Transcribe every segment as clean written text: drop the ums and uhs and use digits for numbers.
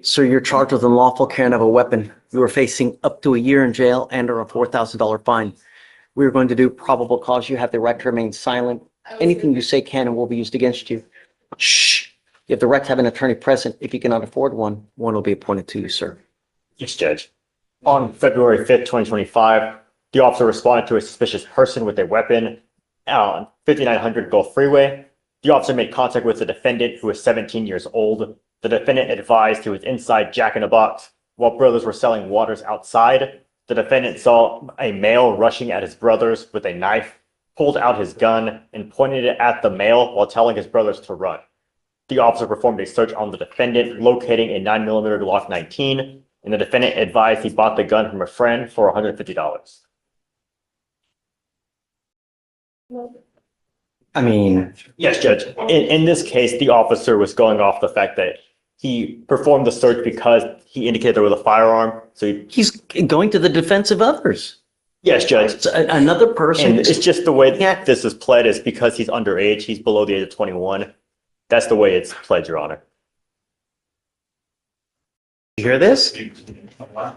So you're charged with unlawful carrying of a weapon. You are facing up to a year in jail and or a $4,000 fine. We're going to do probable cause. You have the right to remain silent. Anything you say can and will be used against you. Shh. You have the right to have an attorney present. If you cannot afford one, one will be appointed to you, sir. Yes, Judge. On February 5th, 2025, the officer responded to a suspicious person with a weapon on 5900 Gulf Freeway. The officer made contact with the defendant, who was 17 years old. The defendant advised he was inside Jack in a Box while brothers were selling waters outside. The defendant saw a male rushing at his brothers with a knife, pulled out his gun, and pointed it at the male while telling his brothers to run. The officer performed a search on the defendant, locating a 9mm Glock 19, and the defendant advised he bought the gun from a friend for $150. I mean, Yes, Judge. In this case, the officer was going off the fact that he performed the search because he indicated there was a firearm. So he's going to the defense of others. Yes, Judge. It's another person. And it's just the way this is pled is because he's underage. He's below the age of 21. That's the way it's pled, Your Honor. You hear this? Hold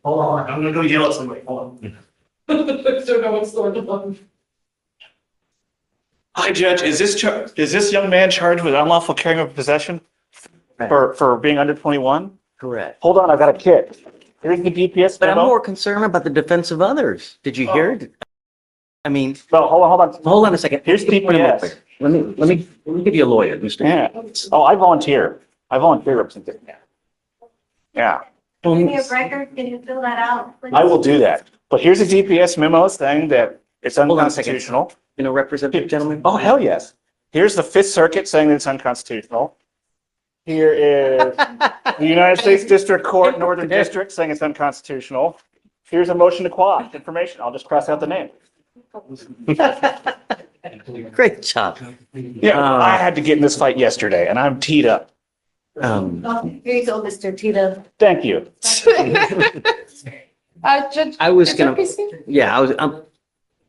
on, I'm gonna go yell at somebody. Hold on. Don't know what's going on. Hi, Judge. Is this young man charged with unlawful carrying of possession for being under 21? Correct. Hold on, I've got a kit. Here's the GPS But I'm memo. more concerned about the defense of others. Did you hear it? I mean, No, hold on a second. Here's Here's GPS. Let me give you a lawyer, Mr. Yeah. Oh, I volunteer. I volunteer representation. Yeah. Give me a record, can you fill that out, please? I will do that. But here's a GPS memo saying that it's Hold on a second. unconstitutional. You know, representative gentleman? Oh, hell yes. Here's the Fifth Circuit saying that it's unconstitutional. Here is the United States District Court, Northern District, saying it's unconstitutional. Here's a motion to quash information. I'll just cross out the name. Great job. Yeah, I had to get in this fight yesterday and I'm teed up. Here you go, Mr. Tito. Thank you. Judge. I was is there gonna, PC? yeah,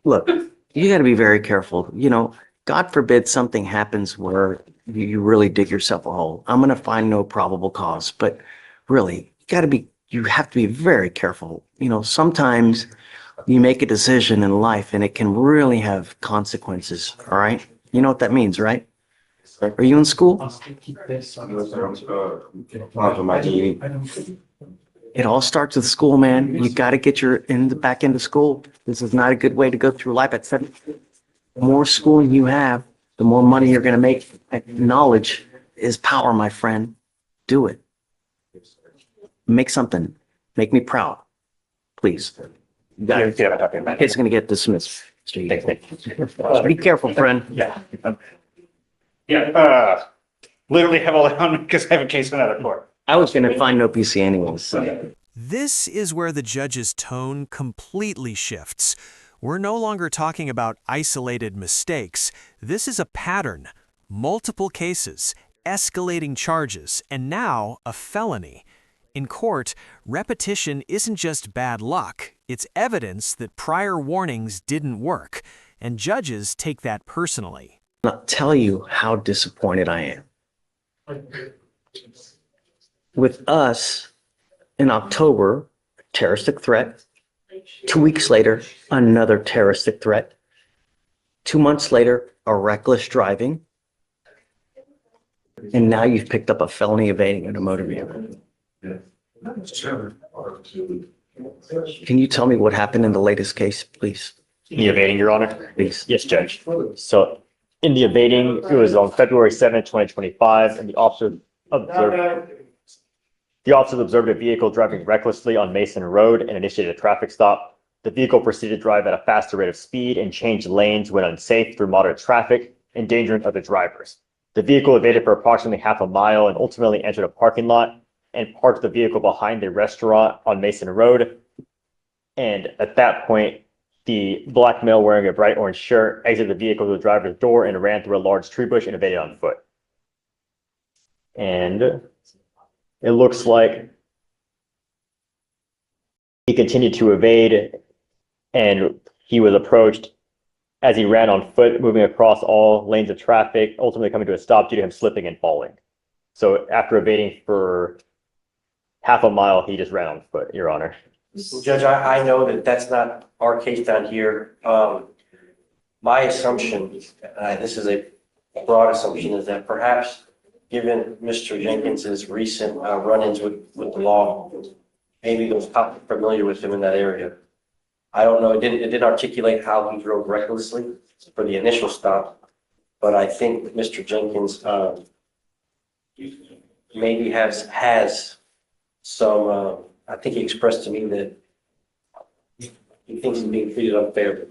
look, you gotta be very careful. You know, God forbid something happens where you really dig yourself a hole. I'm gonna find no probable cause, but really, you have to be very careful. You know, sometimes you make a decision in life and it can really have consequences, all right? You know what that means, right? Are you in school? It all starts with school, man. You got to get back into school. This is not a good way to go through life at 7. The more schooling you have, the more money you're going to make. Knowledge is power, my friend. Do it. Make something. Make me proud. Please. Kid's going to get dismissed. Be careful, friend. Yeah. Literally have all that on because I have a case in another court. I was going to find no PC anyways. So. This is where the judge's tone completely shifts. We're no longer talking about isolated mistakes. This is a pattern, multiple cases, escalating charges, and now a felony. In court, repetition isn't just bad luck. It's evidence that prior warnings didn't work, and judges take that personally. I'll tell you how disappointed I am. With us, in October, terroristic threat. 2 weeks later, another terroristic threat. 2 months later, a reckless driving. And now you've picked up a felony evading in a motor vehicle. Can you tell me what happened in the latest case, please? The evading, Your Honor? Please. Yes, Judge. So in the evading, it was on February 7th, 2025, and the officers observed a vehicle driving recklessly on Mason Road and initiated a traffic stop. The vehicle proceeded to drive at a faster rate of speed and changed lanes when unsafe through moderate traffic, endangering other drivers. The vehicle evaded for approximately half a mile and ultimately entered a parking lot and parked the vehicle behind a restaurant on Mason Road. And at that point, the black male wearing a bright orange shirt exited the vehicle to the driver's door and ran through a large tree bush and evaded on foot. And it looks like he continued to evade and he was approached as he ran on foot, moving across all lanes of traffic, ultimately coming to a stop due to him slipping and falling. So after evading for half a mile, he just ran on foot, Your Honor. Judge, I know that that's not our case down here. My assumption, this is a broad assumption, is that perhaps given Mr. Jenkins's recent run-ins with the law, maybe those cops are familiar with him in that area. I don't know, it didn't articulate how he drove recklessly for the initial stop, but I think Mr. Jenkins maybe has some, I think he expressed to me that he thinks he's being treated unfairly.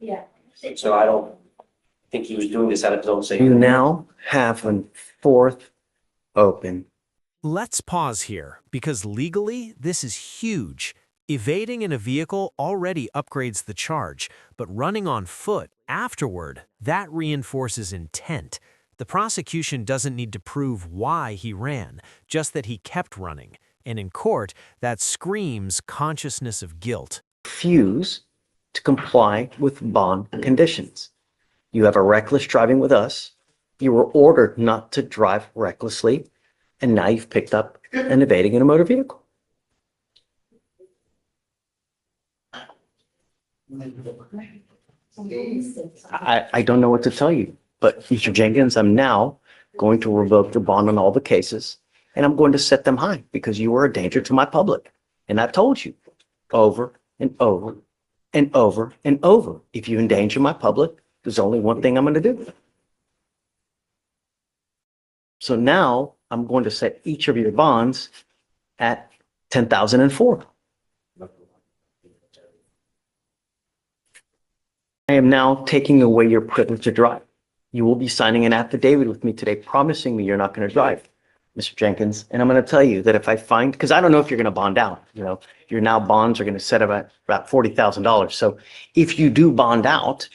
Yeah. So I don't think he was doing this out of his own You safety. now have a fourth open. Let's pause here, because legally, this is huge. Evading in a vehicle already upgrades the charge, but running on foot afterward, that reinforces intent. The prosecution doesn't need to prove why he ran, just that he kept running. And in court, that screams consciousness of guilt. Refuse to comply with bond conditions. You have a reckless driving with us. You were ordered not to drive recklessly, and now you've picked up an evading in a motor vehicle. I don't know what to tell you, but Mr. Jenkins, I'm now going to revoke the bond on all the cases, and I'm going to set them high because you are a danger to my public. And I've told you over and over and over and over, if you endanger my public, there's only one thing I'm going to do. So now I'm going to set each of your bonds at 10,004. I am now taking away your privilege to drive. You will be signing an affidavit with me today promising me you're not going to drive, Mr. Jenkins. And I'm going to tell you that if I find, because I don't know if you're going to bond out, your now bonds are going to set up at about $40,000. So if you do bond out,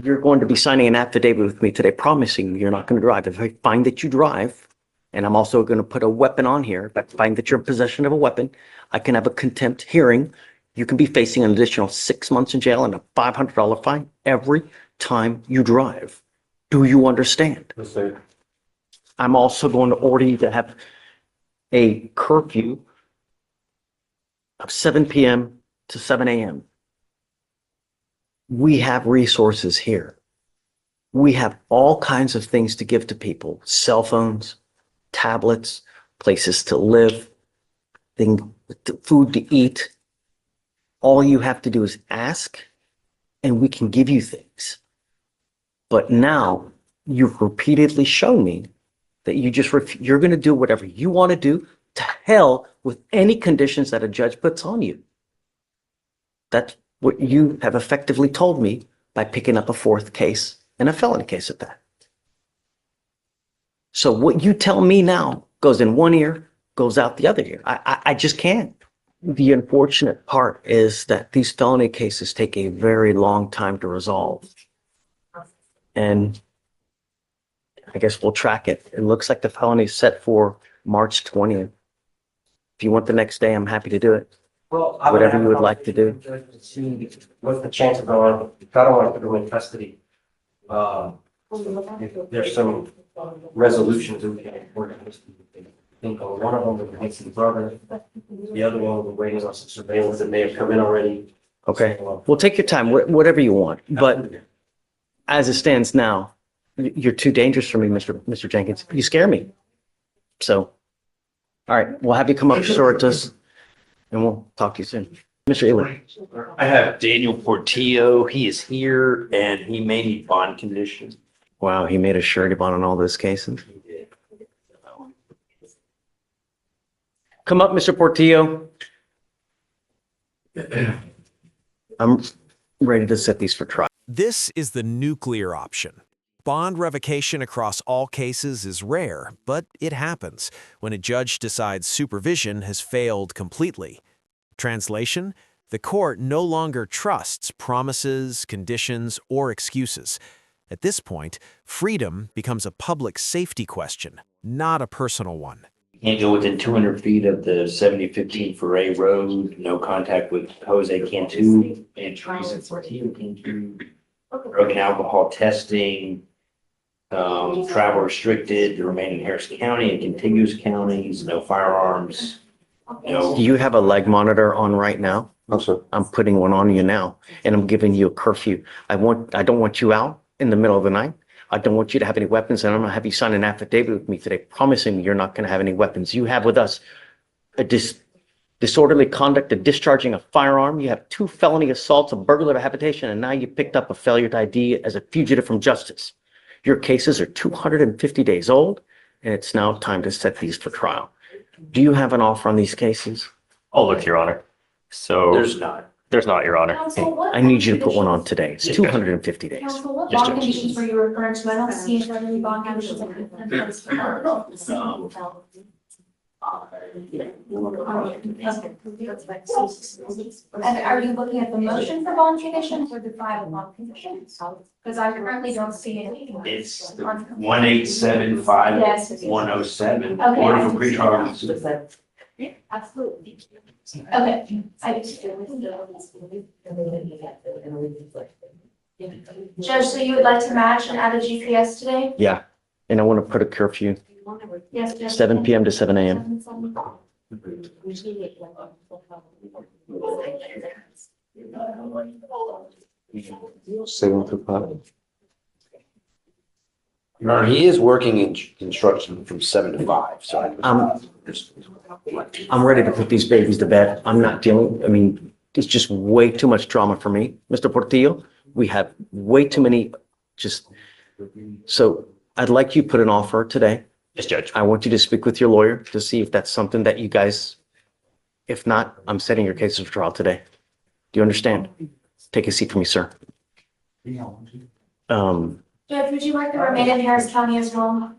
you're going to be signing an affidavit with me today promising me you're not going to drive. If I find that you drive, and I'm also going to put a weapon on here, if I find that you're in possession of a weapon, I can have a contempt hearing. You can be facing an additional 6 months in jail and a $500 fine every time you drive. Do you understand? Yes, sir. I'm also going to order you to have a curfew of 7 p.m. to 7 a.m. We have resources here. We have all kinds of things to give to people: cell phones, tablets, places to live, food to eat. All you have to do is ask, and we can give you things. But now you've repeatedly shown me that you're going to do whatever you want to do. To hell with any conditions that a judge puts on you. That's what you have effectively told me by picking up a fourth case and a felony case at that. So what you tell me now goes in one ear, goes out the other ear. I just can't. The unfortunate part is that these felony cases take a very long time to resolve. And I guess we'll track it. It looks like the felony is set for March 20th. If you want the next day, I'm happy to do it. Well, Whatever you would like to do. See what's the chance of going, I don't want to put them in custody. If there's some resolutions that we can work on. I think one of them was against the brother. The other one, we're waiting on some surveillance that may have come in already. Okay. So, Well, take your time, whatever you want. But as it stands now, you're too dangerous for me, Mr. Jenkins. You scare me. So, all right, we'll have you come up short to us, and we'll talk to you soon. Mr. Ely. I have Daniel Portillo. He is here and he may need bond conditions. Wow, he made a surety bond on all those cases. Come up, Mr. Portillo. I'm ready to set these for trial. This is the nuclear option. Bond revocation across all cases is rare, but it happens when a judge decides supervision has failed completely. Translation: the court no longer trusts promises, conditions, or excuses. At this point, freedom becomes a public safety question, not a personal one. Can't go within 200 feet of the 7015 Foray Road. No contact with Jose Cantu and Teresa Portillo Cantu. Drug and alcohol testing. travel restricted to remain in Harris County and contiguous counties, no firearms, no. Do you have a leg monitor on right now? No, sir. I'm putting one on you now and I'm giving you a curfew. I don't want you out in the middle of the night. I don't want you to have any weapons and I'm gonna have you sign an affidavit with me today, promising me you're not gonna have any weapons. You have with us a disorderly conduct, a discharging a firearm. You have 2 felony assaults, a burglary of a habitation, and now you picked up a failure to ID as a fugitive from justice. Your cases are 250 days old and it's now time to set these for trial. Do you have an offer on these cases? Oh, look, Your Honor. So There's not. there's not, Your Honor. I need you to put one on today. It's 250 days. Council, what Yes, bond Judge. conditions were you referring to? I don't see any bond conditions. And are you looking at the motion for bond conditions or the file bond conditions? Because I currently don't see anything. It's 1875107. Okay. Order for pretrial. Absolutely. Okay. Judge, so you would like to match and add a GPS today? Yeah, and I want to put a curfew, Yes, Judge. 7 p.m. to 7 a.m. Seven to five. Your Honor, he is working in construction from 7 to 5, so. I'm ready to put these babies to bed. I'm not dealing, I mean, it's just way too much drama for me. Mr. Portillo, we have way too many, so I'd like you to put an offer today. Yes, Judge. I want you to speak with your lawyer to see if that's something that you guys, if not, I'm setting your cases for trial today. Do you understand? Take a seat for me, sir. Judge, would you like to remain in Harris County as well?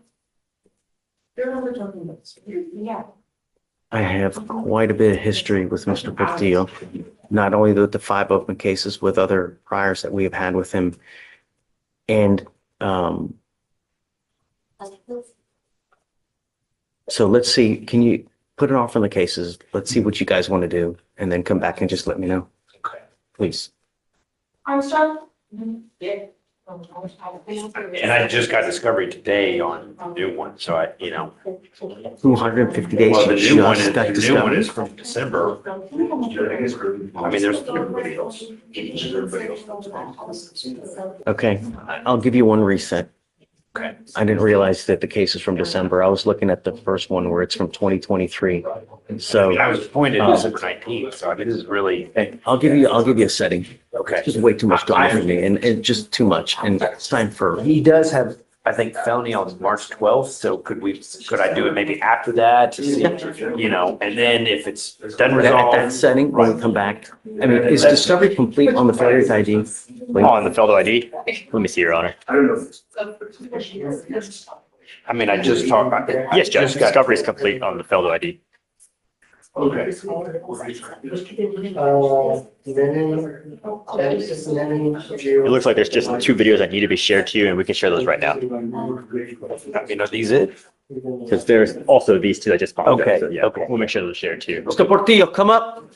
Yeah. I have quite a bit of history with Mr. Portillo, not only with the 5 open cases, with other priors that we have had with him. And so let's see, can you put an offer on the cases? Let's see what you guys want to do and then come back and just let me know. Okay. Please. Armstrong? And I just got discovery today on the new one, so 250 days, well, the you new one just is, got the new one discovered. is from December. I mean, there's everybody else. Okay, I'll give you one reset. Okay. I didn't realize that the case is from December. I was looking at the first one where it's from 2023. I So, mean, I was appointed December 19th, so I mean, this is really, okay, I'll give you a setting. okay. Just way too much drama for me and just too much. And it's time for, He does have, I think, felony on March 12th, so could I do it maybe after that to see, and then if it's done at that resolved. setting, when we come back. I mean, is discovery complete on the failure to ID? On the Feldo ID? Let me see, Your Honor. I mean, I just talked about it. Yes, Judge. Discovery is complete on the Feldo ID. Okay. It looks like there's just 2 videos that need to be shared to you, and we can share those right now. I mean, are these it? Because there's also these 2 that just popped up. Okay, So, yeah, okay. we'll make sure those are shared too. Mr. Portillo, come up.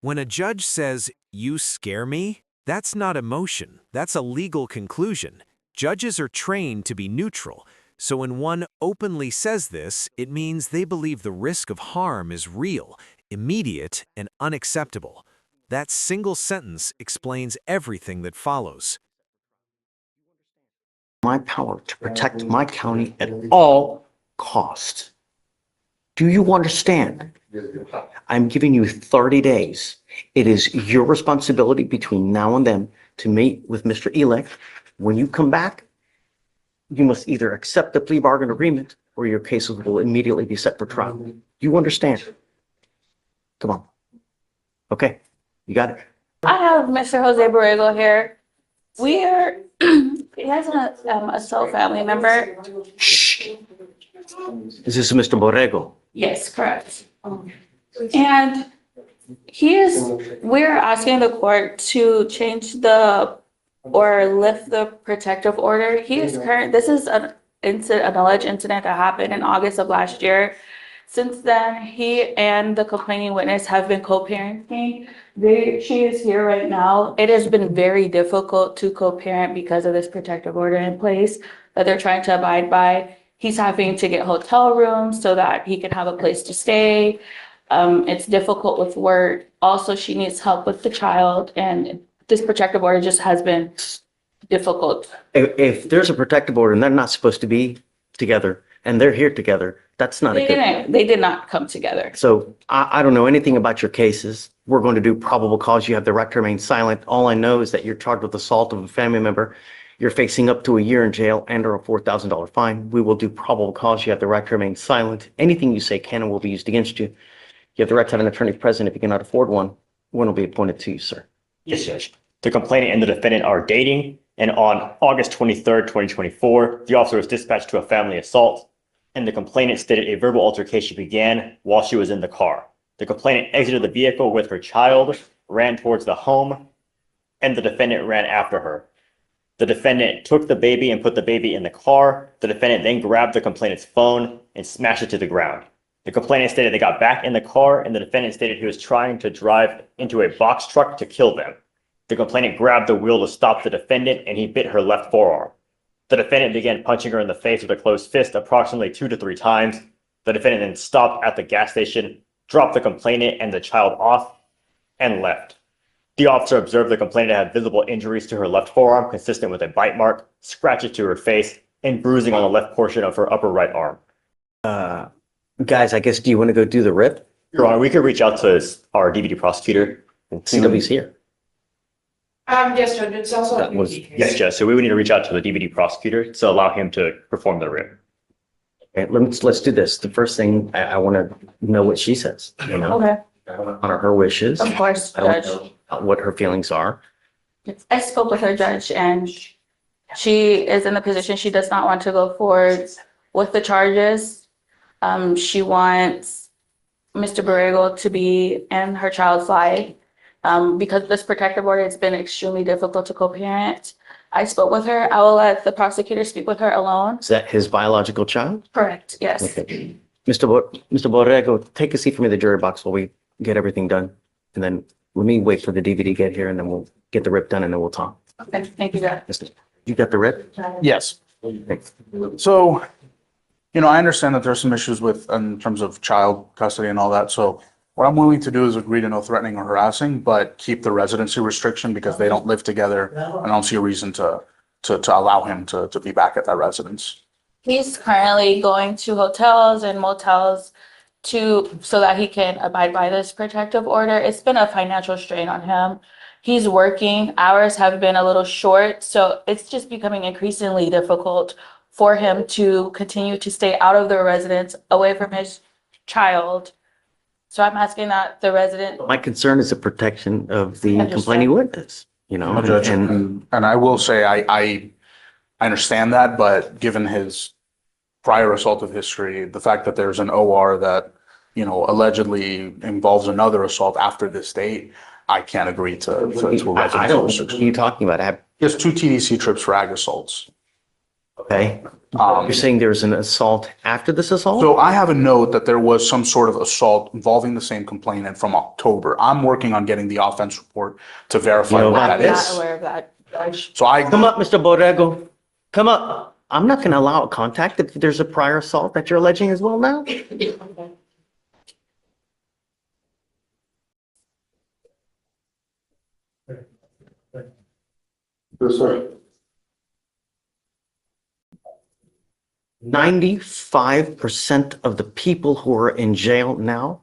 When a judge says, "You scare me," that's not emotion. That's a legal conclusion. Judges are trained to be neutral. So when one openly says this, it means they believe the risk of harm is real, immediate, and unacceptable. That single sentence explains everything that follows. My power to protect my county at all costs. Do you understand? I'm giving you 30 days. It is your responsibility between now and then to meet with Mr. Elek. When you come back, you must either accept the plea bargain agreement or your cases will immediately be set for trial. You understand? Come on. Okay, you got it. I have Mr. Jose Borrego here. We are, he has an assault family member. Shh. Is this Mr. Borrego? Yes, correct. And we're asking the court to change or lift the protective order. This is an alleged incident that happened in August of last year. Since then, he and the complaining witness have been co-parenting. She is here right now. It has been very difficult to co-parent because of this protective order in place that they're trying to abide by. He's having to get hotel rooms so that he can have a place to stay. It's difficult with work. Also, she needs help with the child, and this protective order just has been difficult. If there's a protective order and they're not supposed to be together and they're here together, that's not a good. They did not come together. So I don't know anything about your cases. We're going to do probable cause. You have the right to remain silent. All I know is that you're charged with assault of a family member. You're facing up to a year in jail and or a $4,000 fine. We will do probable cause. You have the right to remain silent. Anything you say can and will be used against you. You have the right to have an attorney present. If you cannot afford one will be appointed to you, sir. Yes, Judge. The complainant and the defendant are dating, and on August 23rd, 2024, the officer was dispatched to a family assault, and the complainant stated a verbal altercation began while she was in the car. The complainant exited the vehicle with her child, ran towards the home, and the defendant ran after her. The defendant took the baby and put the baby in the car. The defendant then grabbed the complainant's phone and smashed it to the ground. The complainant stated they got back in the car, and the defendant stated he was trying to drive into a box truck to kill them. The complainant grabbed the wheel to stop the defendant, and he bit her left forearm. The defendant began punching her in the face with a closed fist approximately 2 to 3 times. The defendant then stopped at the gas station, dropped the complainant and the child off, and left. The officer observed the complainant had visible injuries to her left forearm consistent with a bite mark, scratches to her face, and bruising on the left portion of her upper right arm. Guys, I guess, do you want to go do the rip? Your Honor, we could reach out to our DVD prosecutor. CW's here. Yes, Judge, it's also. That was- Yes, Judge. So we would need to reach out to the DVD prosecutor to allow him to perform the rip. Okay, let's do this. The first thing, I want to know what she says, you know, Okay, honor her wishes. of course, I don't Judge. know what her feelings are. I spoke with her, Judge, and she is in the position she does not want to go forward with the charges. She wants Mr. Borrego to be in her child's life. Because of this protective order, it's been extremely difficult to co-parent. I spoke with her. I will let the prosecutor speak with her alone. Is that his biological child? Correct, yes. Okay. Mr. Borrego, take a seat for me in the jury box while we get everything done. And then let me wait for the DVD to get here and then we'll get the rip done and then we'll talk. Okay, thank you, Judge. You got the rip? Yes. Thanks. So, I understand that there's some issues in terms of child custody and all that. So what I'm willing to do is agree to no threatening or harassing, but keep the residency restriction because they don't live together. And I don't see a reason to allow him to be back at that residence. He's currently going to hotels and motels so that he can abide by this protective order. It's been a financial strain on him. He's working, hours have been a little short, so it's just becoming increasingly difficult for him to continue to stay out of the residence, away from his child. So I'm asking that the resident. My concern is the protection of the Understand. complaining witness, No, Judge, and and I will say, I understand that, but given his prior assaultive history, the fact that there's an OR that, allegedly involves another assault after this date, I can't agree to a I residence don't, what are restriction. you talking about? He has 2 TDC trips for ag assaults. Okay. You're saying there's an assault after this assault? So I have a note that there was some sort of assault involving the same complainant from October. I'm working on getting the offense report to verify You know what about that I'm is. not aware of that, Judge. So I, Come up, Mr. Borrego. Come up. I'm not going to allow a contact if there's a prior assault that you're alleging as well now. Yes, sir. 95% of the people who are in jail now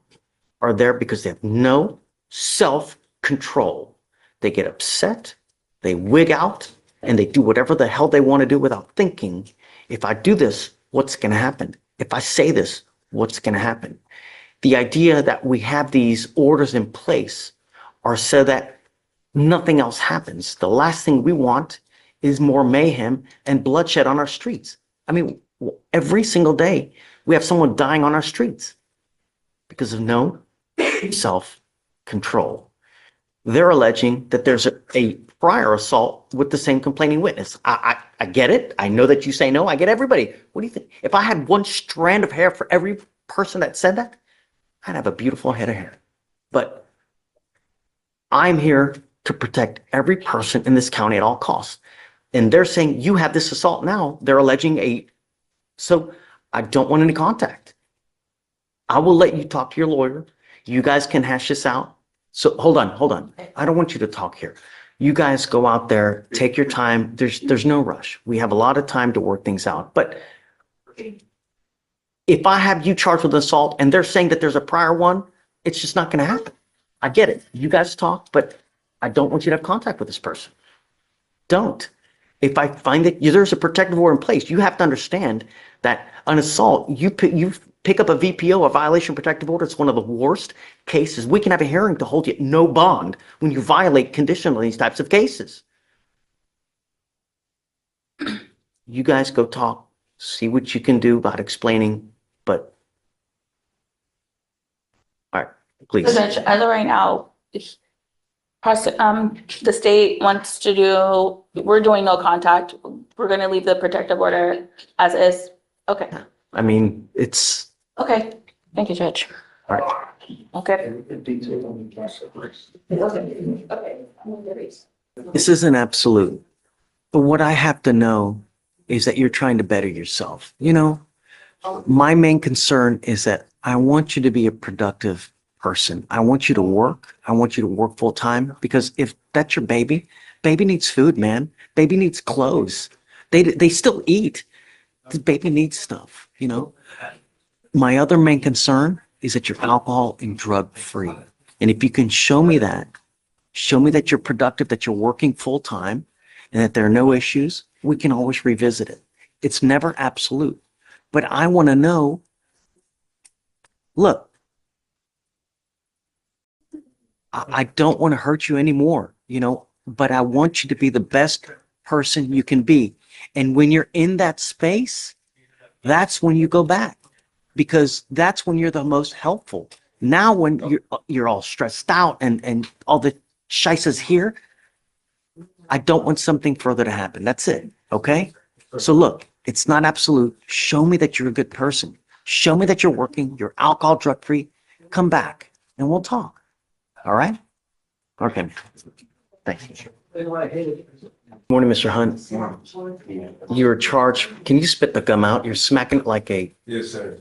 are there because they have no self-control. They get upset, they wig out, and they do whatever the hell they want to do without thinking, if I do this, what's going to happen? If I say this, what's going to happen? The idea that we have these orders in place are so that nothing else happens. The last thing we want is more mayhem and bloodshed on our streets. I mean, every single day we have someone dying on our streets because of no self-control. They're alleging that there's a prior assault with the same complaining witness. I get it. I know that you say no. I get everybody. What do you think? If I had one strand of hair for every person that said that, I'd have a beautiful head of hair. But I'm here to protect every person in this county at all costs. And they're saying you have this assault now. They're alleging so I don't want any contact. I will let you talk to your lawyer. You guys can hash this out. So hold on. I don't want you to talk here. You guys go out there, take your time. There's no rush. We have a lot of time to work things out. But if I have you charged with assault and they're saying that there's a prior one, it's just not going to happen. I get it. You guys talk, but I don't want you to have contact with this person. Don't. If I find that there's a protective order in place, you have to understand that an assault, you pick up a VPO, a violation of protective order, it's one of the worst cases. We can have a hearing to hold you at no bond when you violate condition on these types of cases. You guys go talk, see what you can do about explaining, but all right, please. So Judge, as of right now, the state wants to do, we're doing no contact. We're gonna leave the protective order as is. Okay, I mean, it's okay. Thank you, Judge. all right. Okay. This isn't absolute, but what I have to know is that you're trying to better yourself. You know, my main concern is that I want you to be a productive person. I want you to work. I want you to work full time because if that's your baby needs food, man. Baby needs clothes. They still eat. The baby needs stuff, you know. My other main concern is that you're alcohol and drug free. And if you can show me that you're productive, that you're working full time and that there are no issues, we can always revisit it. It's never absolute. But I want to know, look, I don't want to hurt you anymore, you know, but I want you to be the best person you can be. And when you're in that space, that's when you go back because that's when you're the most helpful. Now, when you're all stressed out and all the shice is here, I don't want something further to happen. That's it. Okay. So look, it's not absolute. Show me that you're a good person. Show me that you're working, you're alcohol, drug free. Come back and we'll talk. All right? Okay. Thank you. Morning, Mr. Hunt. You're charged. Can you spit the gum out? You're smacking it like a. Yes, sir.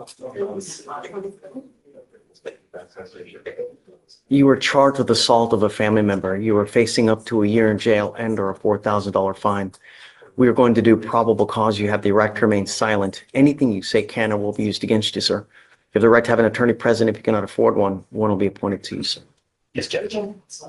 You were charged with assault of a family member. You were facing up to a year in jail and or a $4,000 fine. We are going to do probable cause. You have the right to remain silent. Anything you say can or will be used against you, sir. You have the right to have an attorney present. If you cannot afford one, one will be appointed to you, sir. Yes, Judge.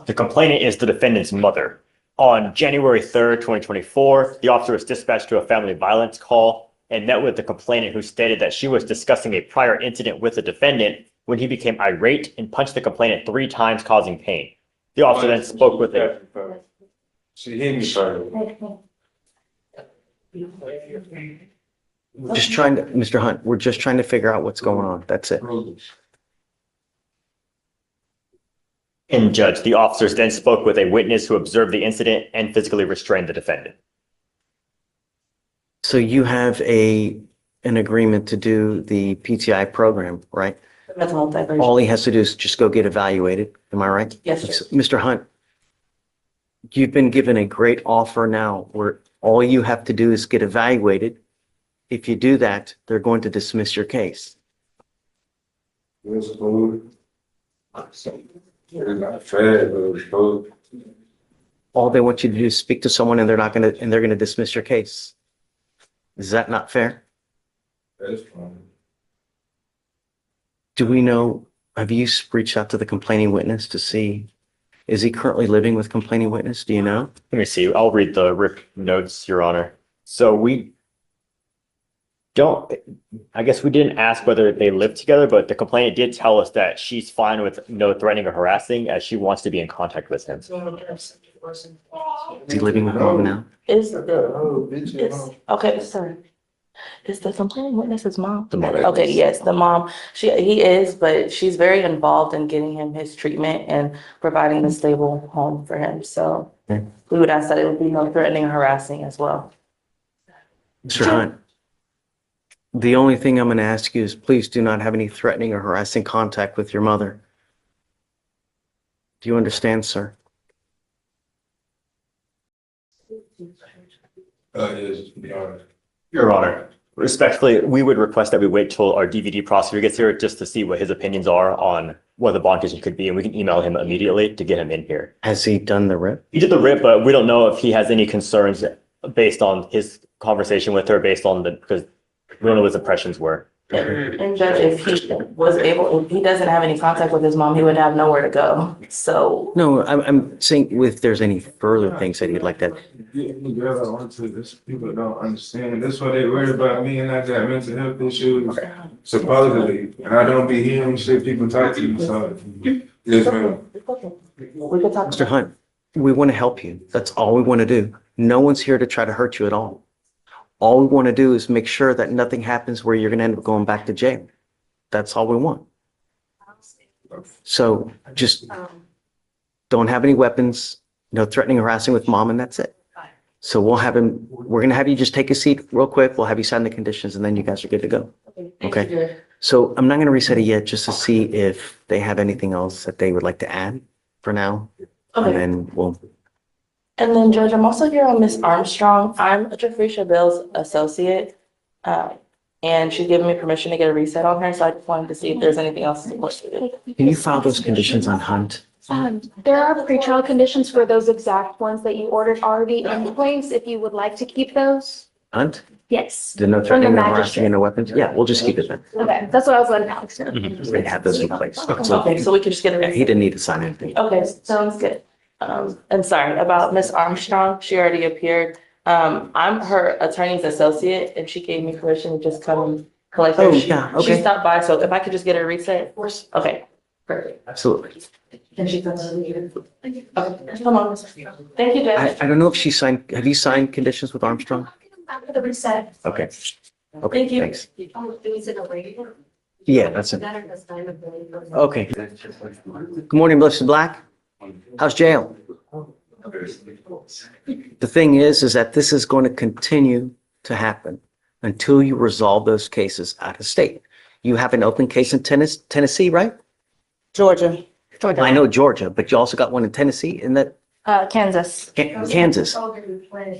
The complainant is the defendant's mother. On January 3rd, 2024, the officer was dispatched to a family violence call and met with the complainant who stated that she was discussing a prior incident with the defendant when he became irate and punched the complainant 3 times, causing pain. The officer then spoke with a. She hit me first. Just trying to, Mr. Hunt, we're just trying to figure out what's going on. That's it. And Judge, the officers then spoke with a witness who observed the incident and physically restrained the defendant. So you have an agreement to do the PTI program, right? That's multi-version. All he has to do is just go get evaluated. Am I right? Yes, sir. Mr. Hunt, you've been given a great offer now where all you have to do is get evaluated. If you do that, they're going to dismiss your case. It's food. It's not fair, but it's food. All they want you to do is speak to someone and they're going to dismiss your case. Is that not fair? That's fine. Do we know, have you reached out to the complaining witness to see, is he currently living with complaining witness? Do you know? Let me see. I'll read the RIP notes, Your Honor. So we don't, I guess we didn't ask whether they live together, but the complainant did tell us that she's fine with no threatening or harassing as she wants to be in contact with him. Is he living with mom now? Okay, sorry. Is the complaining witness his mom? The mother. Okay, yes, the mom. He is, but she's very involved in getting him his treatment and providing a stable home for him. So Okay. we would ask that it would be no threatening or harassing as well. Mr. Hunt, The only thing I'm going to ask you is please do not have any threatening or harassing contact with your mother. Do you understand, sir? Yes, Your Honor, respectfully, we would request that we wait till our DVD prosecutor gets here just to see what his opinions are on what the bond condition could be, and we can email him immediately to get him in here. Has he done the rip? He did the rip, but we don't know if he has any concerns based on his conversation with her, based on because we don't know what his impressions were. And Judge, if he was able, if he doesn't have any contact with his mom, he would have nowhere to go. So, No, I'm saying if there's any further things that he'd like to. Getting the girl I want to, this people don't understand. That's why they worry about me and I got mental health issues, supposedly. And I don't be hearing shit people talk to me, so. Yes, ma'am. we could talk. Mr. Hunt, we want to help you. That's all we want to do. No one's here to try to hurt you at all. All we want to do is make sure that nothing happens where you're going to end up going back to jail. That's all we want. So just don't have any weapons, no threatening, harassing with mom, and that's it. So we're going to have you just take a seat real quick. We'll have you sign the conditions and then you guys are good to go. Okay. So I'm not going to reset it yet just to see if they have anything else that they would like to add for now. And Okay. then we'll. And then Judge, I'm also here on Miss Armstrong. I'm a Jafrisha Bill's associate. And she's given me permission to get a reset on her, so I just wanted to see if there's anything else supposed to do. Can you file those conditions on Hunt? There are pretrial conditions for those exact ones that you ordered already in place, if you would like to keep those. Hunt? Yes. The no threatening, no harassing, magistrate. and no weapons? Yeah, we'll just keep it then. Okay, that's what I was letting Alex know. They have those in place. Okay, so we can just get a Yeah, reset. he didn't need to sign anything. Okay, sounds good. And sorry about Miss Armstrong. She already appeared. I'm her attorney's associate and she gave me permission to just come and collect her. Oh, She- yeah, She okay. stopped by, so if I could just get her reset. Okay, perfect. Absolutely. And she comes. Okay, come on, Miss. Thank you, Judge. I don't know if she signed, have you signed conditions with Armstrong? After the reset. Okay. Thank Okay, you. thanks. Oh, is it a waiver? Yeah, that's it. That or does time of the- Okay. Good morning, Melissa Black. How's jail? The thing is that this is going to continue to happen until you resolve those cases out of state. You have an open case in Tennessee, right? Georgia. I know Georgia, but you also got one in Tennessee and that Kansas. Kansas.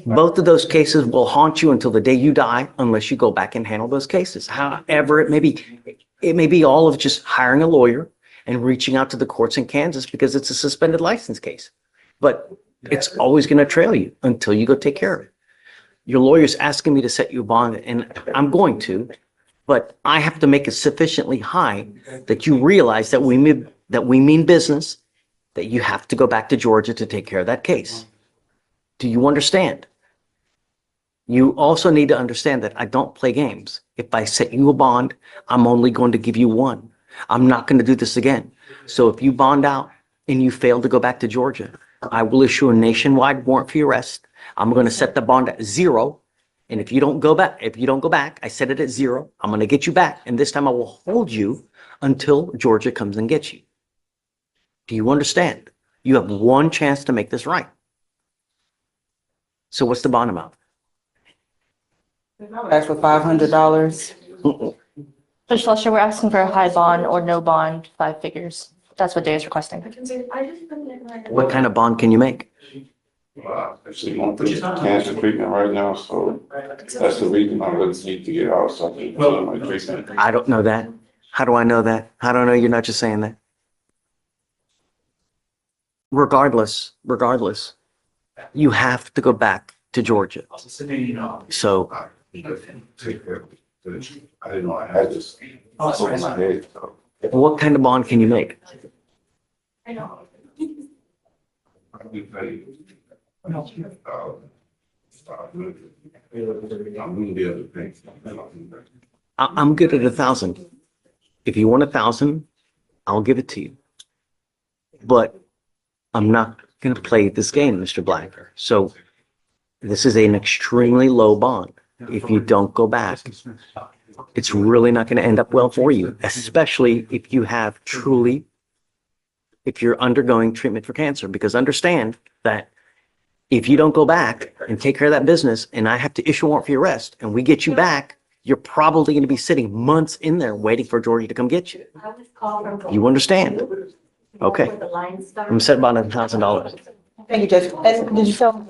Both of those cases will haunt you until the day you die unless you go back and handle those cases. However, it may be all of just hiring a lawyer and reaching out to the courts in Kansas because it's a suspended license case. But it's always going to trail you until you go take care of it. Your lawyer's asking me to set you a bond and I'm going to, but I have to make it sufficiently high that you realize that we mean business, that you have to go back to Georgia to take care of that case. Do you understand? You also need to understand that I don't play games. If I set you a bond, I'm only going to give you one. I'm not going to do this again. So if you bond out and you fail to go back to Georgia, I will issue a nationwide warrant for your arrest. I'm going to set the bond at 0. And if you don't go back, I set it at 0. I'm going to get you back. And this time I will hold you until Georgia comes and gets you. Do you understand? You have one chance to make this right. So what's the bond amount? Ask for $500. Judge Fletcher, we're asking for a high bond or no bond, 5 figures. That's what Day is requesting. What kind of bond can you make? Actually going through cancer treatment right now, so that's the reason I really need to get out, so I can do my treatment. I don't know that. How do I know that? How do I know you're not just saying that? Regardless, you have to go back to Georgia. So I didn't know I had this over my head, so. what kind of bond can you make? I'll be paid. I'm gonna be able to pay. I'm good at 1,000. If you want 1,000, I'll give it to you. But I'm not going to play this game, Mr. Black. So this is an extremely low bond. If you don't go back, it's really not going to end up well for you, especially if you have if you're undergoing treatment for cancer, because understand that if you don't go back and take care of that business and I have to issue a warrant for your arrest and we get you back, you're probably going to be sitting months in there waiting for Georgia to come get you. I was called from. You understand? Okay. Where the line starts. I'm set about $1,000. Thank you, Judge. And did you tell?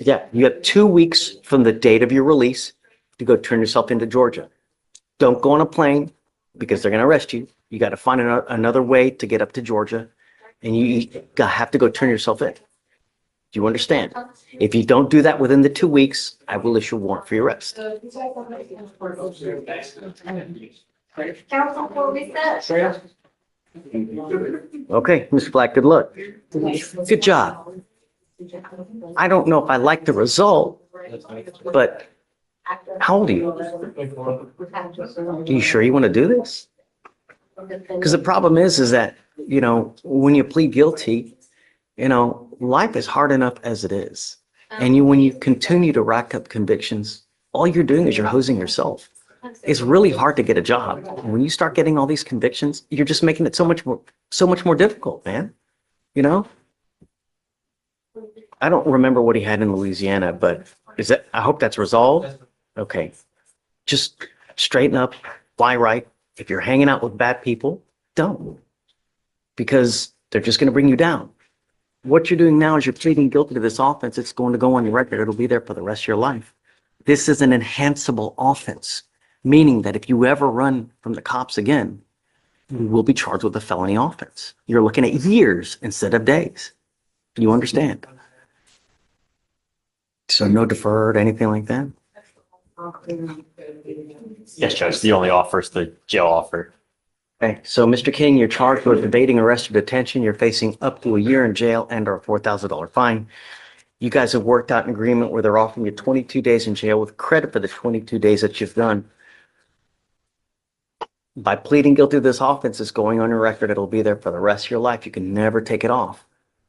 Yeah, you have 2 weeks from the date of your release to go turn yourself into Georgia. Don't go on a plane because they're going to arrest you. You got to find another way to get up to Georgia, and you have to go turn yourself in. Do you understand? If you don't do that within the 2 weeks, I will issue a warrant for your arrest. Council for reset. Okay, Mr. Black, good luck. Good job. I don't know if I like the result, but how old are you? Are you sure you want to do this? Because the problem is that, you know, when you plead guilty, you know, life is hard enough as it is. And when you continue to rack up convictions, all you're doing is you're hosing yourself. It's really hard to get a job. When you start getting all these convictions, you're just making it so much more difficult, man. You know? I don't remember what he had in Louisiana, but I hope that's resolved. Okay. Just straighten up, fly right. If you're hanging out with bad people, don't. Because they're just going to bring you down. What you're doing now is you're pleading guilty to this offense. It's going to go on your record. It'll be there for the rest of your life. This is an enhanceable offense, meaning that if you ever run from the cops again, you will be charged with a felony offense. You're looking at years instead of days. You understand? So no deferred, anything like that? Yes, Judge, the only offer is the jail offer. Okay, so Mr. King, you're charged with evading arrest or detention. You're facing up to a year in jail and or a $4,000 fine. You guys have worked out an agreement where they're offering you 22 days in jail with credit for the 22 days that you've done. By pleading guilty to this offense, it's going on your record. It'll be there for the rest of your life. You can never take it off.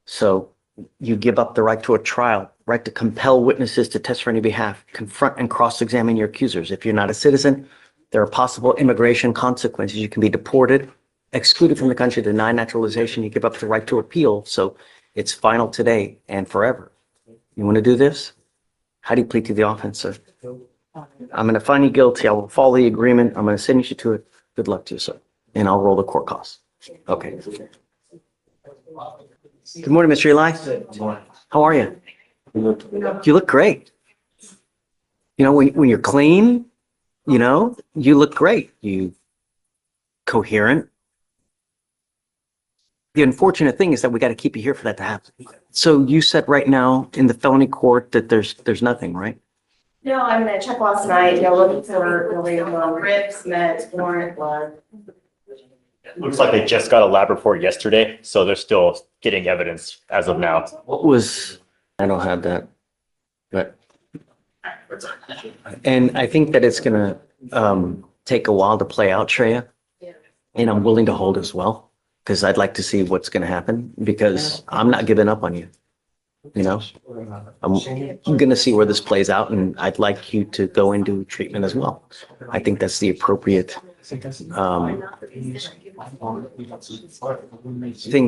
So you give up the right to a trial, right to compel witnesses to test on your behalf, confront and cross-examine your accusers. If you're not a citizen, there are possible immigration consequences. You can be deported, excluded from the country, denied naturalization. You give up the right to appeal. So it's final today and forever. You want to do this? How do you plead to the offense, sir? I'm going to find you guilty. I will follow the agreement. I'm going to sentence you to it. Good luck to you, sir. And I'll roll the court costs. Okay. Good morning, Mr. Eli. How are you? You look great. You know, when you're clean, you know, you look great. You coherent. The unfortunate thing is that we got to keep you here for that to happen. So you said right now in the felony court that there's nothing, right? No, I'm gonna check last night, looking for, ribs, meds, warrant, blood. Looks like they just got a lab report yesterday, so they're still getting evidence as of now. I don't have that, but, and I think that it's gonna take a while to play out, Shreya. And I'm willing to hold as well, because I'd like to see what's gonna happen, because I'm not giving up on you. You know, I'm gonna see where this plays out, and I'd like you to go into treatment as well. I think that's the appropriate thing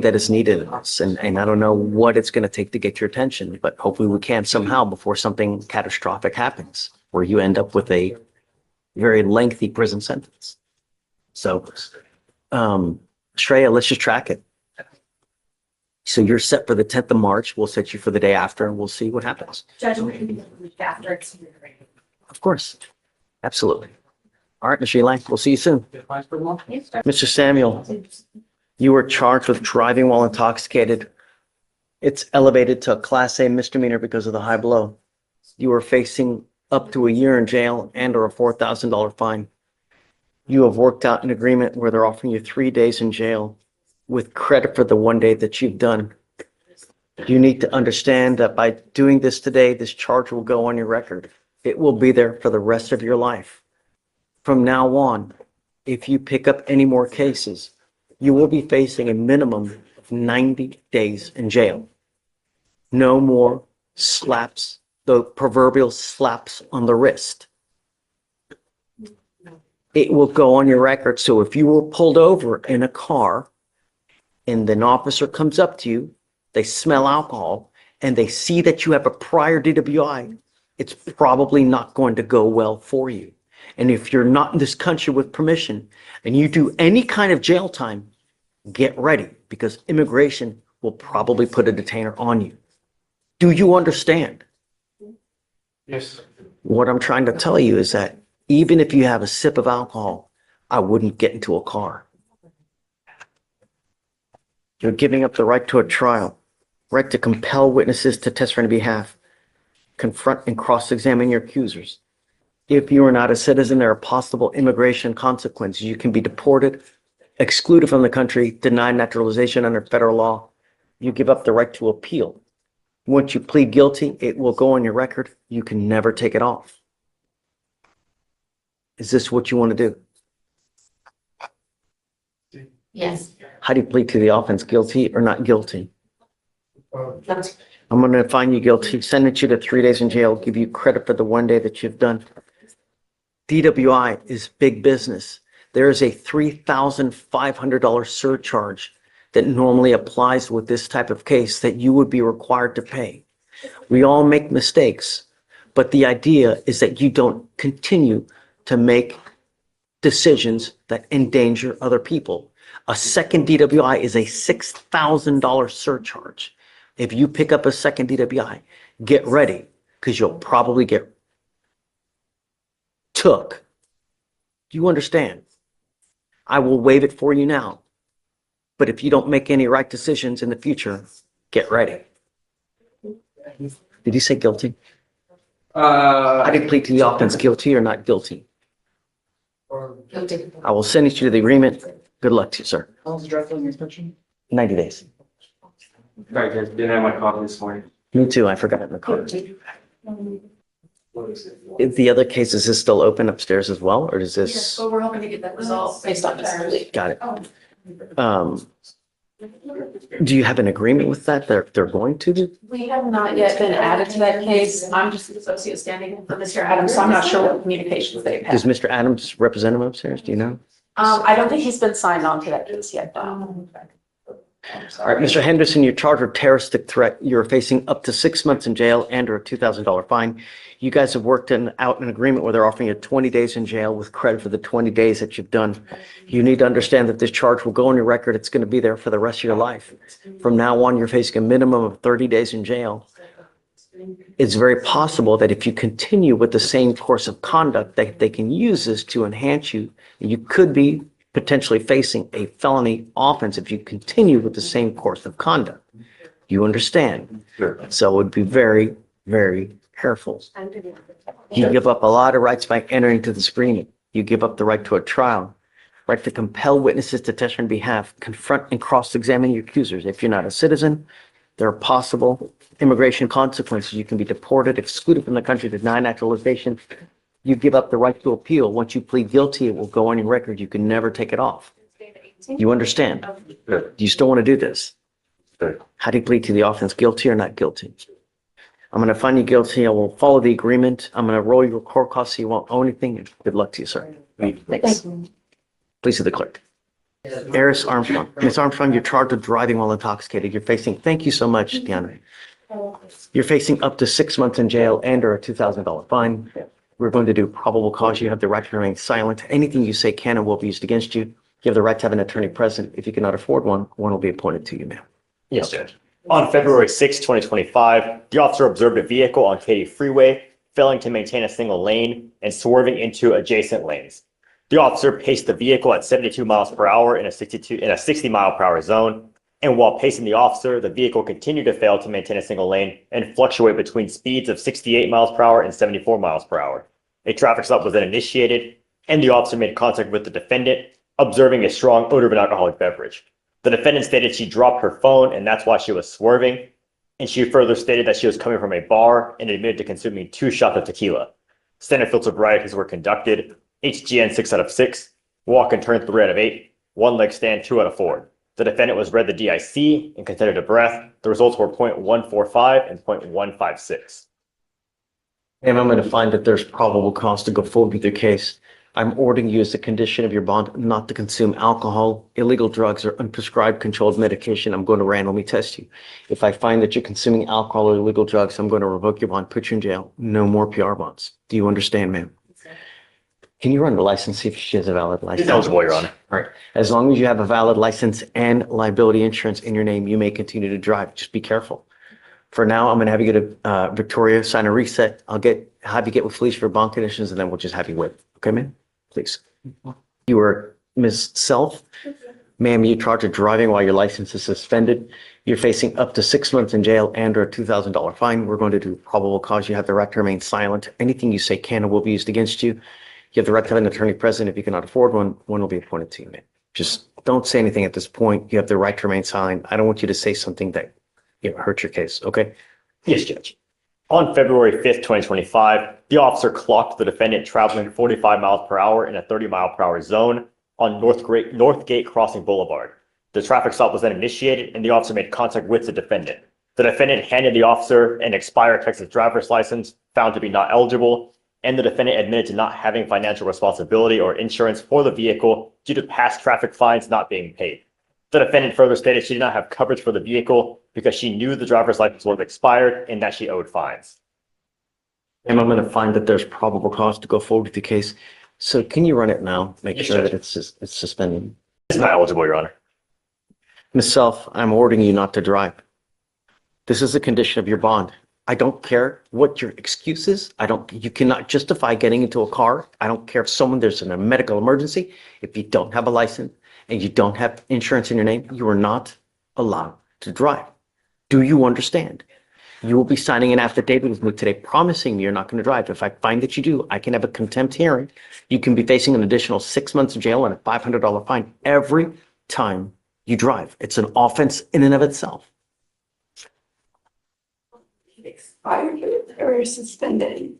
that is needed in us. And I don't know what it's gonna take to get your attention, but hopefully we can somehow before something catastrophic happens, where you end up with a very lengthy prison sentence. So, Shreya, let's just track it. So you're set for the 10th of March. We'll set you for the day after, and we'll see what happens. Judge, after. Of course. Absolutely. All right, Ms. Eli, we'll see you soon. Mr. Samuel, you were charged with driving while intoxicated. It's elevated to a Class A misdemeanor because of the high blow. You are facing up to a year in jail and or a $4,000 fine. You have worked out an agreement where they're offering you 3 days in jail with credit for the 1 day that you've done. You need to understand that by doing this today, this charge will go on your record. It will be there for the rest of your life. From now on, if you pick up any more cases, you will be facing a minimum of 90 days in jail. No more slaps, the proverbial slaps on the wrist. It will go on your record. So if you were pulled over in a car and an officer comes up to you, they smell alcohol, and they see that you have a prior DWI, it's probably not going to go well for you. And if you're not in this country with permission and you do any kind of jail time, get ready because immigration will probably put a detainer on you. Do you understand? Yes. What I'm trying to tell you is that even if you have a sip of alcohol, I wouldn't get into a car. You're giving up the right to a trial, right to compel witnesses to testify on your behalf, confront and cross-examine your accusers. If you are not a citizen, there are possible immigration consequences. You can be deported, excluded from the country, denied naturalization under federal law. You give up the right to appeal. Once you plead guilty, it will go on your record. You can never take it off. Is this what you want to do? Yes. How do you plead to the offense, guilty or not guilty? That's I'm going to find you guilty, sentence you to 3 days in jail, give you credit for the 1 day that you've done. DWI is big business. There is a $3,500 surcharge that normally applies with this type of case that you would be required to pay. We all make mistakes, but the idea is that you don't continue to make decisions that endanger other people. A second DWI is a $6,000 surcharge. If you pick up a second DWI, get ready because you'll probably get took. Do you understand? I will waive it for you now. But if you don't make any right decisions in the future, get ready. Did you say guilty? I did plead to the offense, guilty or not guilty. guilty. I will send you to the agreement. Good luck to you, sir. How long's the drive through inspection? 90 days. Sorry, guys, didn't have my coffee this morning. Me too. I forgot it in the car. If the other case, is this still open upstairs as well, or does Yes, this? but we're hoping to get that resolved based on this. Got it. Do you have an agreement with that? They're going to do? We have not yet been added to that case. I'm just an associate standing in for Mr. Adams, so I'm not sure what communications they've Does had. Mr. Adams represent him upstairs? Do you know? I don't think he's been signed on to that case yet, though. All right, Mr. Henderson, you're charged with terroristic threat. You're facing up to 6 months in jail and or a $2,000 fine. You guys have worked out an agreement where they're offering you 20 days in jail with credit for the 20 days that you've done. You need to understand that this charge will go on your record. It's going to be there for the rest of your life. From now on, you're facing a minimum of 30 days in jail. It's very possible that if you continue with the same course of conduct, that they can use this to enhance you. You could be potentially facing a felony offense if you continue with the same course of conduct. You understand? Sure. So it would be very, very careful. You give up a lot of rights by entering into this agreement. You give up the right to a trial, right to compel witnesses to testify on behalf, confront and cross-examine your accusers. If you're not a citizen, there are possible immigration consequences. You can be deported, excluded from the country, denied naturalization. You give up the right to appeal. Once you plead guilty, it will go on your record. You can never take it off. You understand? Sure. Do you still want to do this? Sure. How do you plead to the offense, guilty or not guilty? I'm going to find you guilty. I will follow the agreement. I'm going to roll your court costs so you won't owe anything. Good luck to you, sir. Thanks. Please see the clerk. Eris Armstrong. Ms. Armstrong, you're charged with driving while intoxicated. You're facing, thank you so much, Deanna. You're facing up to 6 months in jail and or a $2,000 fine. We're going to do probable cause. You have the right to remain silent. Anything you say can and will be used against you. You have the right to have an attorney present. If you cannot afford one, one will be appointed to you, ma'am. Yes, Judge. On February 6, 2025, the officer observed a vehicle on Katy Freeway, failing to maintain a single lane and swerving into adjacent lanes. The officer paced the vehicle at 72 miles per hour in a 60 mile per hour zone. And while pacing the officer, the vehicle continued to fail to maintain a single lane and fluctuate between speeds of 68 miles per hour and 74 miles per hour. A traffic stop was then initiated, and the officer made contact with the defendant, observing a strong odor of an alcoholic beverage. The defendant stated she dropped her phone, and that's why she was swerving. And she further stated that she was coming from a bar and admitted to consuming 2 shots of tequila. Standard field sobrieties were conducted. HGN 6 out of 6, walk and turn 3 out of 8, 1 leg stand 2 out of 4. The defendant was read the DIC and considered a breath. The results were 0.145 and 0.156. Ma'am, I'm going to find that there's probable cause to go forward with your case. I'm ordering you as a condition of your bond not to consume alcohol, illegal drugs, or unprescribed controlled medication. I'm going to randomly test you. If I find that you're consuming alcohol or illegal drugs, I'm going to revoke your bond, put you in jail. No more PR bonds. Do you understand, ma'am? Can you run the license, see if she has a valid She's license? eligible, Your Honor. All right. As long as you have a valid license and liability insurance in your name, you may continue to drive. Just be careful. For now, I'm going to have you go to Victoria, sign a reset. Have you get with Felicia for bond conditions, and then we'll just have you with. Okay, ma'am? Please. You were Ms. Self. Ma'am, you charged of driving while your license is suspended. You're facing up to 6 months in jail and or a $2,000 fine. We're going to do probable cause. You have the right to remain silent. Anything you say can or will be used against you. You have the right to have an attorney present. If you cannot afford one, one will be appointed to you, ma'am. Just don't say anything at this point. You have the right to remain silent. I don't want you to say something that hurt your case, okay? Yes, Judge. On February 5th, 2025, the officer clocked the defendant traveling 45 miles per hour in a 30-mile-per-hour zone on Northgate Crossing Boulevard. The traffic stop was then initiated and the officer made contact with the defendant. The defendant handed the officer an expired Texas driver's license, found to be not eligible, and the defendant admitted to not having financial responsibility or insurance for the vehicle due to past traffic fines not being paid. The defendant further stated she did not have coverage for the vehicle because she knew the driver's license was expired and that she owed fines. And I'm going to find that there's probable cause to go forward with the case. So can you run it now? Make Yes, sure Judge. that it's suspended. It's not eligible, Your Honor. Ms. Self, I'm ordering you not to drive. This is a condition of your bond. I don't care what your excuse is. You cannot justify getting into a car. I don't care if there's a medical emergency. If you don't have a license and you don't have insurance in your name, you are not allowed to drive. Do you understand? You will be signing an affidavit with me today promising me you're not going to drive. If I find that you do, I can have a contempt hearing. You can be facing an additional 6 months in jail and a $500 fine every time you drive. It's an offense in and of itself. Expired or suspended?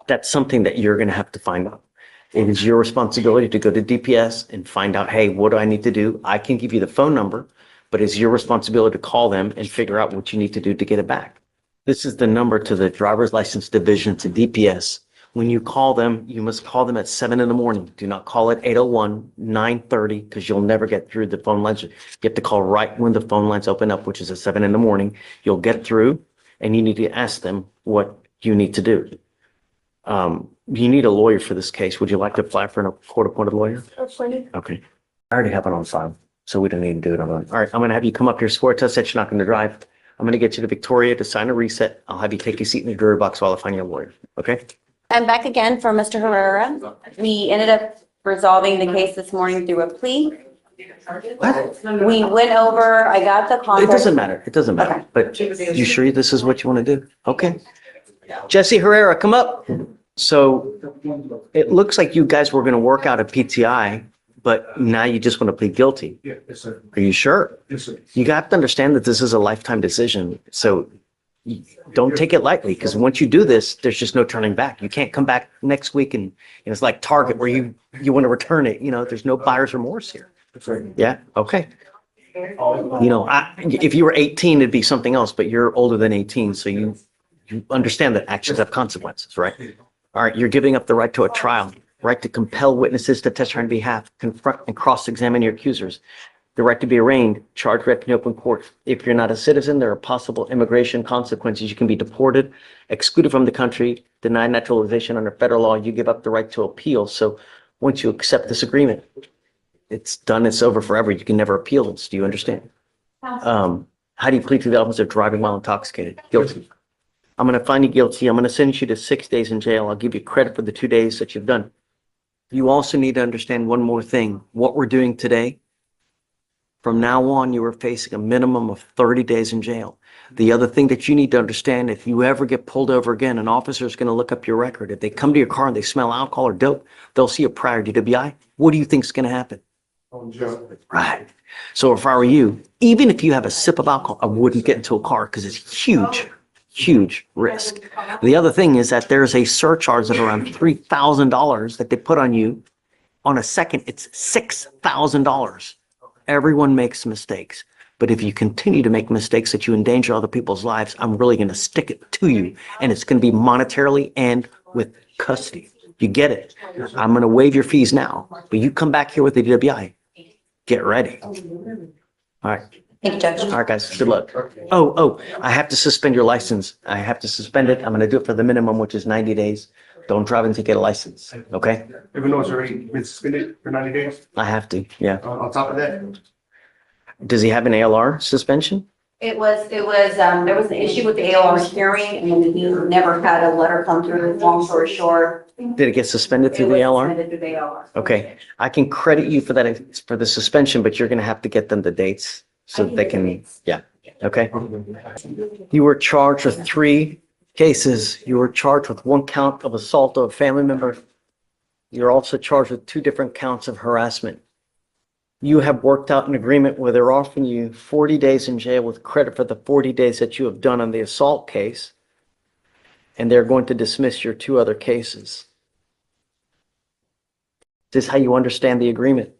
That's something that you're going to have to find out. It is your responsibility to go to DPS and find out, hey, what do I need to do? I can give you the phone number, but it's your responsibility to call them and figure out what you need to do to get it back. This is the number to the driver's license division to DPS. When you call them, you must call them at 7 in the morning. Do not call at 8:01, 9:30, because you'll never get through the phone lines. You have to call right when the phone lines open up, which is at 7 in the morning. You'll get through and you need to ask them what you need to do. You need a lawyer for this case. Would you like to apply for a court-appointed lawyer? Okay. I already have it on file, so we don't need to do it online. All right, I'm going to have you come up here, swear to us that you're not going to drive. I'm going to get you to Victoria to sign a reset. I'll have you take a seat in the jury box while I find your lawyer, okay? I'm back again for Mr. Herrera. We ended up resolving the case this morning through a plea. We went over, I got the It contract. doesn't matter. It doesn't matter. Okay. But you sure this is what you want to do? Okay. Jesse Herrera, come up. So it looks like you guys were going to work out a PTI, but now you just want to plead guilty. Yeah, yes, sir. Are you sure? Yes, sir. You got to understand that this is a lifetime decision. So don't take it lightly, because once you do this, there's just no turning back. You can't come back next week and it's like Target where you want to return it. There's no buyer's remorse here. Yeah. Okay. If you were 18, it'd be something else, but you're older than 18. So you understand that actions have consequences, right? All right. You're giving up the right to a trial, right to compel witnesses to testify on behalf, confront and cross-examine your accusers, the right to be arraigned, charged, read in open court. If you're not a citizen, there are possible immigration consequences. You can be deported, excluded from the country, denied naturalization under federal law. You give up the right to appeal. So once you accept this agreement, it's done. It's over forever. You can never appeal this. Do you understand? How do you plead to the offense of driving while intoxicated? Guilty. I'm going to find you guilty. I'm going to sentence you to 6 days in jail. I'll give you credit for the 2 days that you've done. You also need to understand one more thing. What we're doing today, from now on, you are facing a minimum of 30 days in jail. The other thing that you need to understand, if you ever get pulled over again, an officer is going to look up your record. If they come to your car and they smell alcohol or dope, they'll see a prior DWI. What do you think is going to happen? Right. So if I were you, even if you have a sip of alcohol, I wouldn't get into a car because it's huge risk. The other thing is that there's a surcharge of around $3,000 that they put on you. On a second, it's $6,000. Everyone makes mistakes. But if you continue to make mistakes that you endanger other people's lives, I'm really going to stick it to you. And it's going to be monetarily and with custody. You get it? I'm going to waive your fees now, but you come back here with the DWI. Get ready. All right. Thank you, Judge. All right, guys. Good luck. Oh, I have to suspend your license. I have to suspend it. I'm going to do it for the minimum, which is 90 days. Don't drive until you get a license, okay? Even though it's already been suspended for 90 days? I have to, yeah. On top of that? Does he have an ALR suspension? There was an issue with the ALR hearing and he never had a letter come through, long story short. Did it get suspended through It the was ALR? suspended through the ALR. Okay, I can credit you for that, for the suspension, but you're gonna have to get them the dates so I can they get the can, dates. yeah, okay? You were charged with 3 cases. You were charged with 1 count of assault of a family member. You're also charged with 2 different counts of harassment. You have worked out an agreement where they're offering you 40 days in jail with credit for the 40 days that you have done on the assault case. And they're going to dismiss your 2 other cases. This is how you understand the agreement.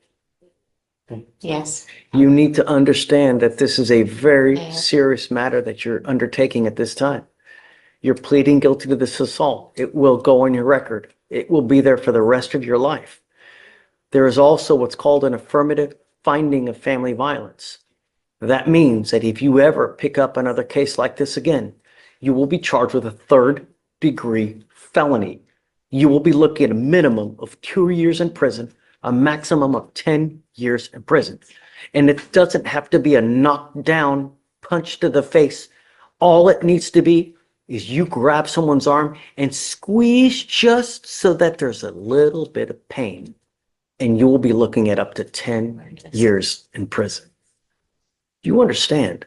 Yes. You need to understand that this is a very serious matter that you're undertaking at this time. You're pleading guilty to this assault. It will go on your record. It will be there for the rest of your life. There is also what's called an affirmative finding of family violence. That means that if you ever pick up another case like this again, you will be charged with a 3rd-degree felony. You will be looking at a minimum of 2 years in prison, a maximum of 10 years in prison. And it doesn't have to be a knockdown punch to the face. All it needs to be is you grab someone's arm and squeeze just so that there's a little bit of pain. And you will be looking at up to 10 years in prison. Do you understand?